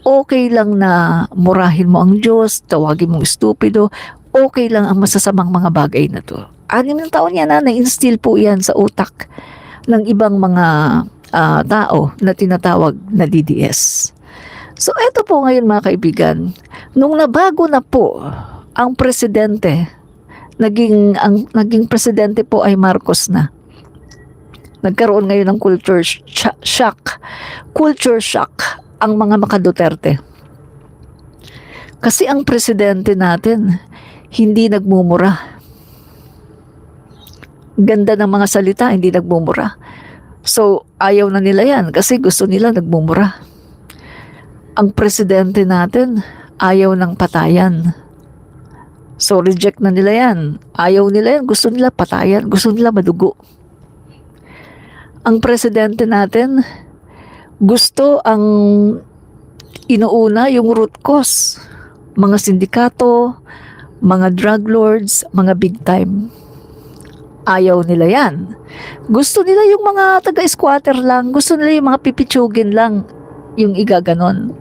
okay lang na murahin mo ang Diyos, tawagin mong stupido, okay lang ang masasamang mga bagay na to. 6 na taon yan na na-instill po yan sa utak ng ibang mga tao na tinatawag na DDS. So eto po ngayon mga kaibigan, nung nabago na po ang presidente, naging presidente po ay Marcos na. Nagkaroon ngayon ng culture shock ang mga maka-Duterte. Kasi ang presidente natin, hindi nagmumura. Ganda ng mga salita, hindi nagmumura. So, ayaw na nila yan kasi gusto nila nagmumura. Ang presidente natin, ayaw ng patayan. So, reject na nila yan. Ayaw nila yan, gusto nila patayan, gusto nila madugo. Ang presidente natin, gusto ang inuuna yung root cause. Mga sindikato, mga drug lords, mga big time. Ayaw nila yan. Gusto nila yung mga taga-squatter lang. Gusto nila yung mga pipitsugin lang. Yung igaganon.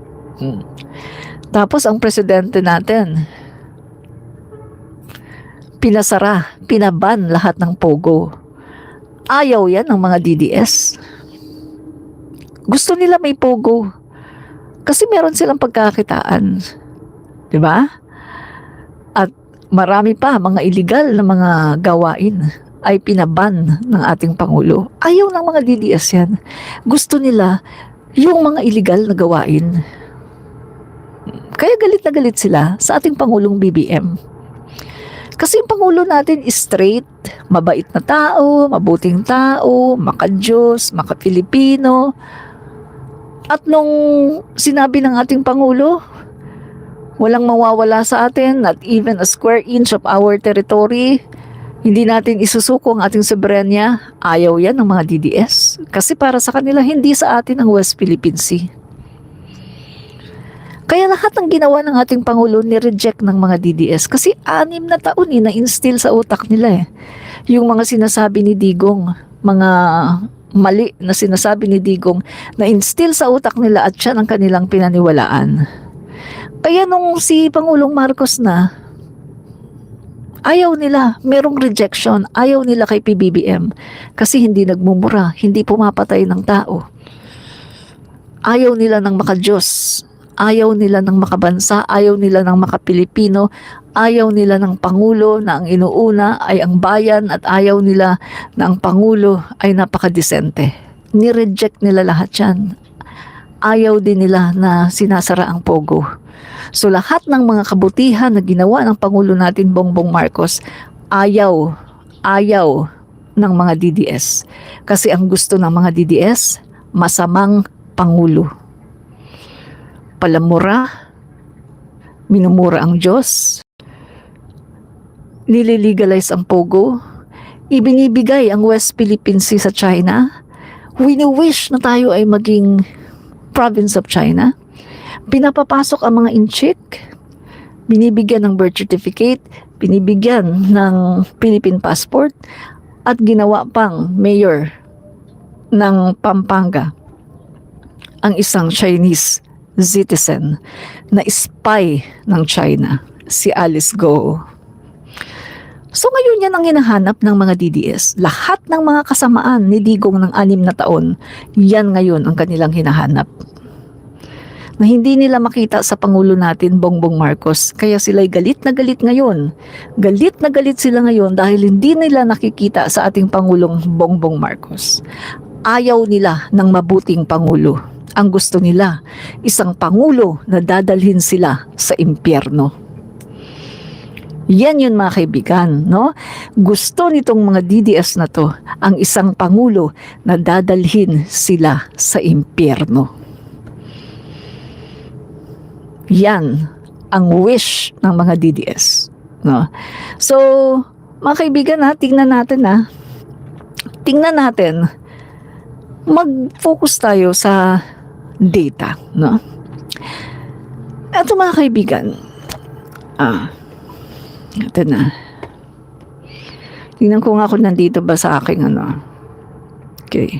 Tapos ang presidente natin, pinaban lahat ng pogo. Ayaw yan ng mga DDS. Gusto nila may pogo. Kasi meron silang pagkakitaan. Diba? At marami pa mga illegal na mga gawain ay pinaban ng ating Pangulo. Ayaw ng mga DDS yan. Gusto nila yung mga illegal na gawain. Kaya galit na galit sila sa ating Pangulong BBM. Kasi yung Pangulo natin is straight, mabait na tao, mabuting tao, maka-Diyos, maka-Pilipino. At nung sinabi ng ating Pangulo, walang mawawala sa atin, not even a square inch of our territory, hindi natin isusuko ang ating soberanya, ayaw yan ng mga DDS. Kasi para sa kanila, hindi sa atin ang West Philippine Sea. Kaya lahat ng ginawa ng ating Pangulo ni-reject ng mga DDS kasi 6 na taon na-instill sa utak nila eh. Yung mga sinasabi ni Digong, mga mali na sinasabi ni Digong, na-instill sa utak nila at siya ang kanilang pinaniwalaan. Kaya nung si Pangulong Marcos na, ayaw nila, merong rejection, ayaw nila kay PBBM kasi hindi nagmumura, hindi pumapatay ng tao. Ayaw nila ng maka-Diyos. Ayaw nila ng makabansa, ayaw nila ng makapilipino, ayaw nila ng Pangulo na ang inuuna ay ang bayan at ayaw nila na ang Pangulo ay napakadesente. Ni-reject nila lahat yan. Ayaw din nila na sinasara ang pogo. So lahat ng mga kabutihan na ginawa ng Pangulo natin Bongbong Marcos, ayaw ng mga DDS. Kasi ang gusto ng mga DDS, masamang Pangulo. Palamura, minumura ang Diyos, nililegalize ang pogo, ibinibigay ang West Philippine Sea sa China, wini-wish na tayo ay maging province of China, pinapapasok ang mga inchik, binibigyan ng birth certificate, binibigyan ng Philippine passport, at ginawa pang mayor ng Pampanga ang isang Chinese citizen na spy ng China, si Alice Go. So ngayon yan ang hinahanap ng mga DDS. Lahat ng mga kasamaan ni Digong ng 6 na taon, yan ngayon ang kanilang hinahanap. Na hindi nila makita sa Pangulo natin, Bongbong Marcos. Kaya sila'y galit na galit ngayon. Galit na galit sila ngayon dahil hindi nila nakikita sa ating Pangulong Bongbong Marcos. Ayaw nila ng mabuting Pangulo. Ang gusto nila, isang Pangulo na dadalhin sila sa impyerno. Yan yun mga kaibigan, no? Gusto nitong mga DDS na to, ang isang Pangulo na dadalhin sila sa impyerno. Yan ang wish ng mga DDS, no? So, mga kaibigan tingnan natin, mag-focus tayo sa data, no? Ito mga kaibigan, ito na. Tingnan ko nga kung nandito ba sa aking Okay.